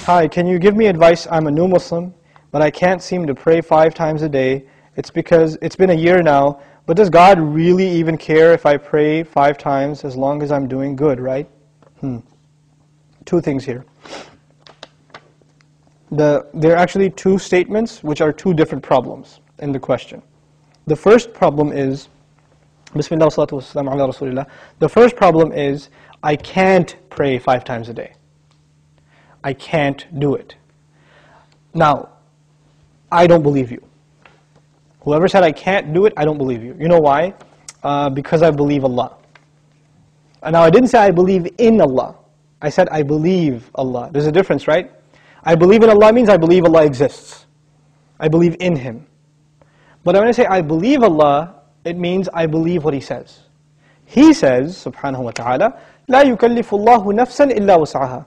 Hi, can you give me advice? I'm a new Muslim, but I can't seem to pray 5 times a day. It's because it's been a year now, but does God really even care if I pray 5 times as long as I'm doing good, right? Two things here. There are actually 2 statements which are 2 different problems in the question. The first problem is, Bismillah wa salatu wa salam ala Rasulillah. The first problem is, I can't pray 5 times a day. I can't do it. Now, I don't believe you. Whoever said I can't do it, I don't believe you. You know why? Because I believe Allah. And now I didn't say I believe in Allah. I said I believe Allah. There's a difference, right? I believe in Allah means I believe Allah exists. I believe in Him. But when I say I believe Allah, it means I believe what He says. He says, subhanahu wa ta'ala, لا يكلف الله نفسا إلا وسعها.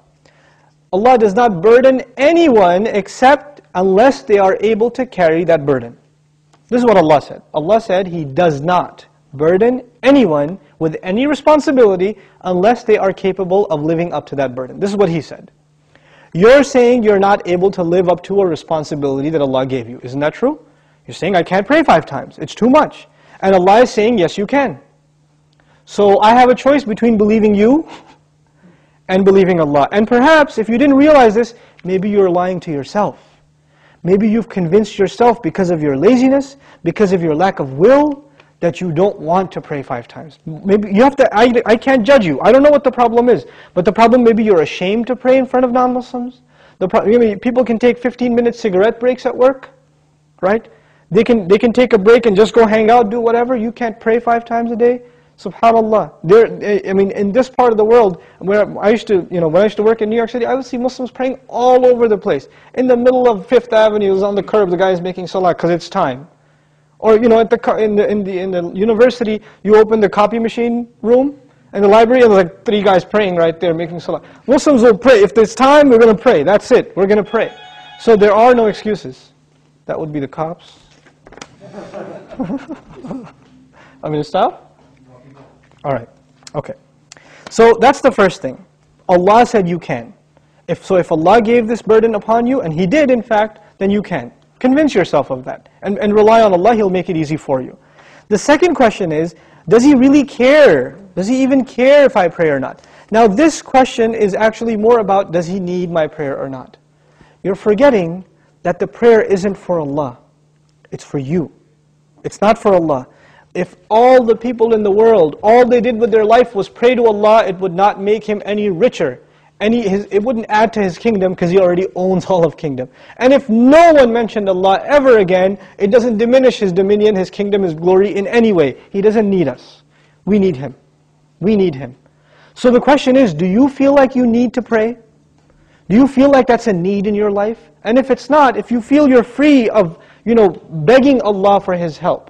Allah does not burden anyone except unless they are able to carry that burden. This is what Allah said. Allah said He does not burden anyone with any responsibility unless they are capable of living up to that burden. This is what He said. You're saying you're not able to live up to a responsibility that Allah gave you. Isn't that true? You're saying I can't pray 5 times. It's too much. And Allah is saying yes you can. So I have a choice between believing you and believing Allah. And perhaps if you didn't realize this, maybe you're lying to yourself. Maybe you've convinced yourself because of your laziness, because of your lack of will, that you don't want to pray 5 times. Maybe you have to, I can't judge you. I don't know what the problem is. But the problem, maybe you're ashamed to pray in front of non-Muslims. People can take 15-minute cigarette breaks at work, right? They can take a break and just go hang out, do whatever. You can't pray 5 times a day. SubhanAllah. In this part of the world, where when I used to work in New York City, I would see Muslims praying all over the place. In the middle of 5th Avenue, on the curb, the guy is making salah because it's time. Or in the university, you open the copy machine room and the library, and there's like 3 guys praying right there, making salah. Muslims will pray. If there's time, we're going to pray. That's it. We're going to pray. So there are no excuses. That would be the cops. I'm going to stop? Alright, okay. So that's the first thing. Allah said you can. If Allah gave this burden upon you, and He did in fact, then you can. Convince yourself of that. And rely on Allah, He'll make it easy for you. The second question is, does He really care? Does He even care if I pray or not? Now this question is actually more about, does He need my prayer or not? You're forgetting that the prayer isn't for Allah. It's for you. It's not for Allah. If all the people in the world, all they did with their life was pray to Allah, it would not make Him any richer. It wouldn't add to His kingdom because He already owns all of kingdom. And if no one mentioned Allah ever again, it doesn't diminish His dominion, His kingdom, His glory in any way. He doesn't need us. We need Him. We need Him. So the question is, do you feel like you need to pray? Do you feel like that's a need in your life? And if it's not, if you feel you're free of, begging Allah for His help,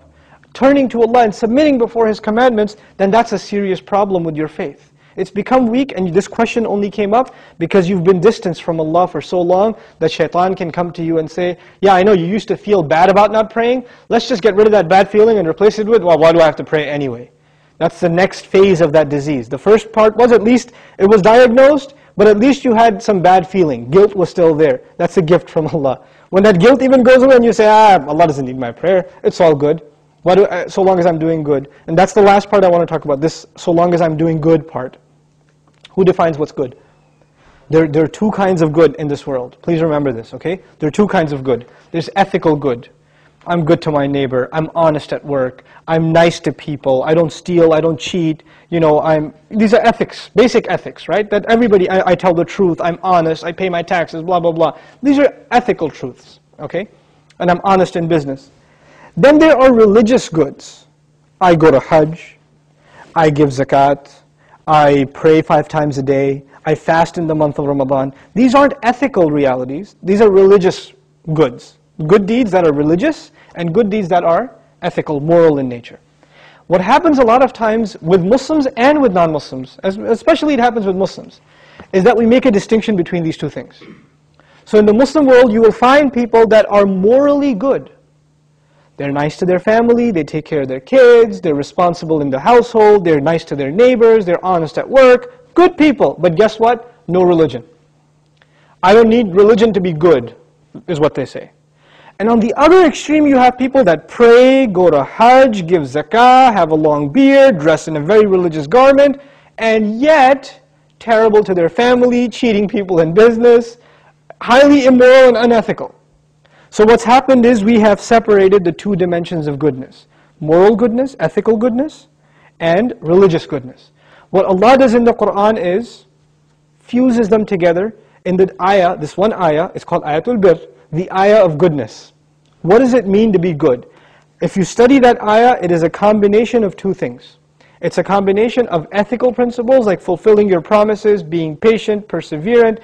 turning to Allah and submitting before His commandments, then that's a serious problem with your faith. It's become weak, and this question only came up because you've been distanced from Allah for so long that shaitan can come to you and say, yeah, I know you used to feel bad about not praying, let's just get rid of that bad feeling and replace it with, well, why do I have to pray anyway? That's the next phase of that disease. The first part was at least it was diagnosed, but at least you had some bad feeling. Guilt was still there. That's a gift from Allah. When that guilt even goes away and you say, Allah doesn't need my prayer, it's all good. So long as I'm doing good. And that's the last part I want to talk about, this so long as I'm doing good part. Who defines what's good? There are 2 kinds of good in this world. Please remember this, okay? There are 2 kinds of good. There's ethical good. I'm good to my neighbor. I'm honest at work. I'm nice to people. I don't steal. I don't cheat. These are ethics, basic ethics, right? That everybody, I tell the truth. I'm honest. I pay my taxes, blah, blah, blah. These are ethical truths, okay? And I'm honest in business. Then there are religious goods. I go to Hajj. I give zakat. I pray 5 times a day. I fast in the month of Ramadan. These aren't ethical realities. These are religious goods. Good deeds that are religious and good deeds that are ethical, moral in nature. What happens a lot of times with Muslims and with non-Muslims, especially it happens with Muslims, is that we make a distinction between these 2 things. So in the Muslim world, you will find people that are morally good. They're nice to their family, they take care of their kids, they're responsible in the household, they're nice to their neighbors, they're honest at work, good people. But guess what? No religion. I don't need religion to be good, is what they say. And on the other extreme, you have people that pray, go to Hajj, give zakah, have a long beard, dress in a very religious garment, and yet terrible to their family, cheating people in business, highly immoral and unethical. So what's happened is we have separated the two dimensions of goodness. Moral goodness, ethical goodness, and religious goodness. What Allah does in the Qur'an is fuses them together in the ayah, this one ayah, it's called Ayatul Bir, the ayah of goodness. What does it mean to be good? If you study that ayah, it is a combination of two things. It's a combination of ethical principles like fulfilling your promises, being patient, perseverant,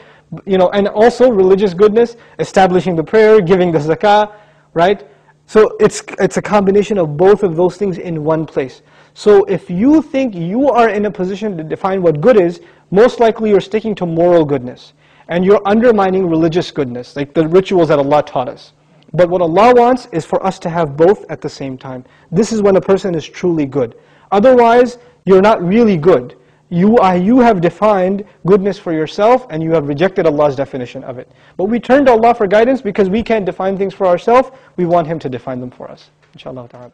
and also religious goodness, establishing the prayer, giving the zakah, right? So it's a combination of both of those things in one place. So if you think you are in a position to define what good is, most likely you're sticking to moral goodness. And you're undermining religious goodness, like the rituals that Allah taught us. But what Allah wants is for us to have both at the same time. This is when a person is truly good. Otherwise, you're not really good. You have defined goodness for yourself and you have rejected Allah's definition of it. But we turn to Allah for guidance because we can't define things for ourselves. We want Him to define them for us. Inshallah ta'ala.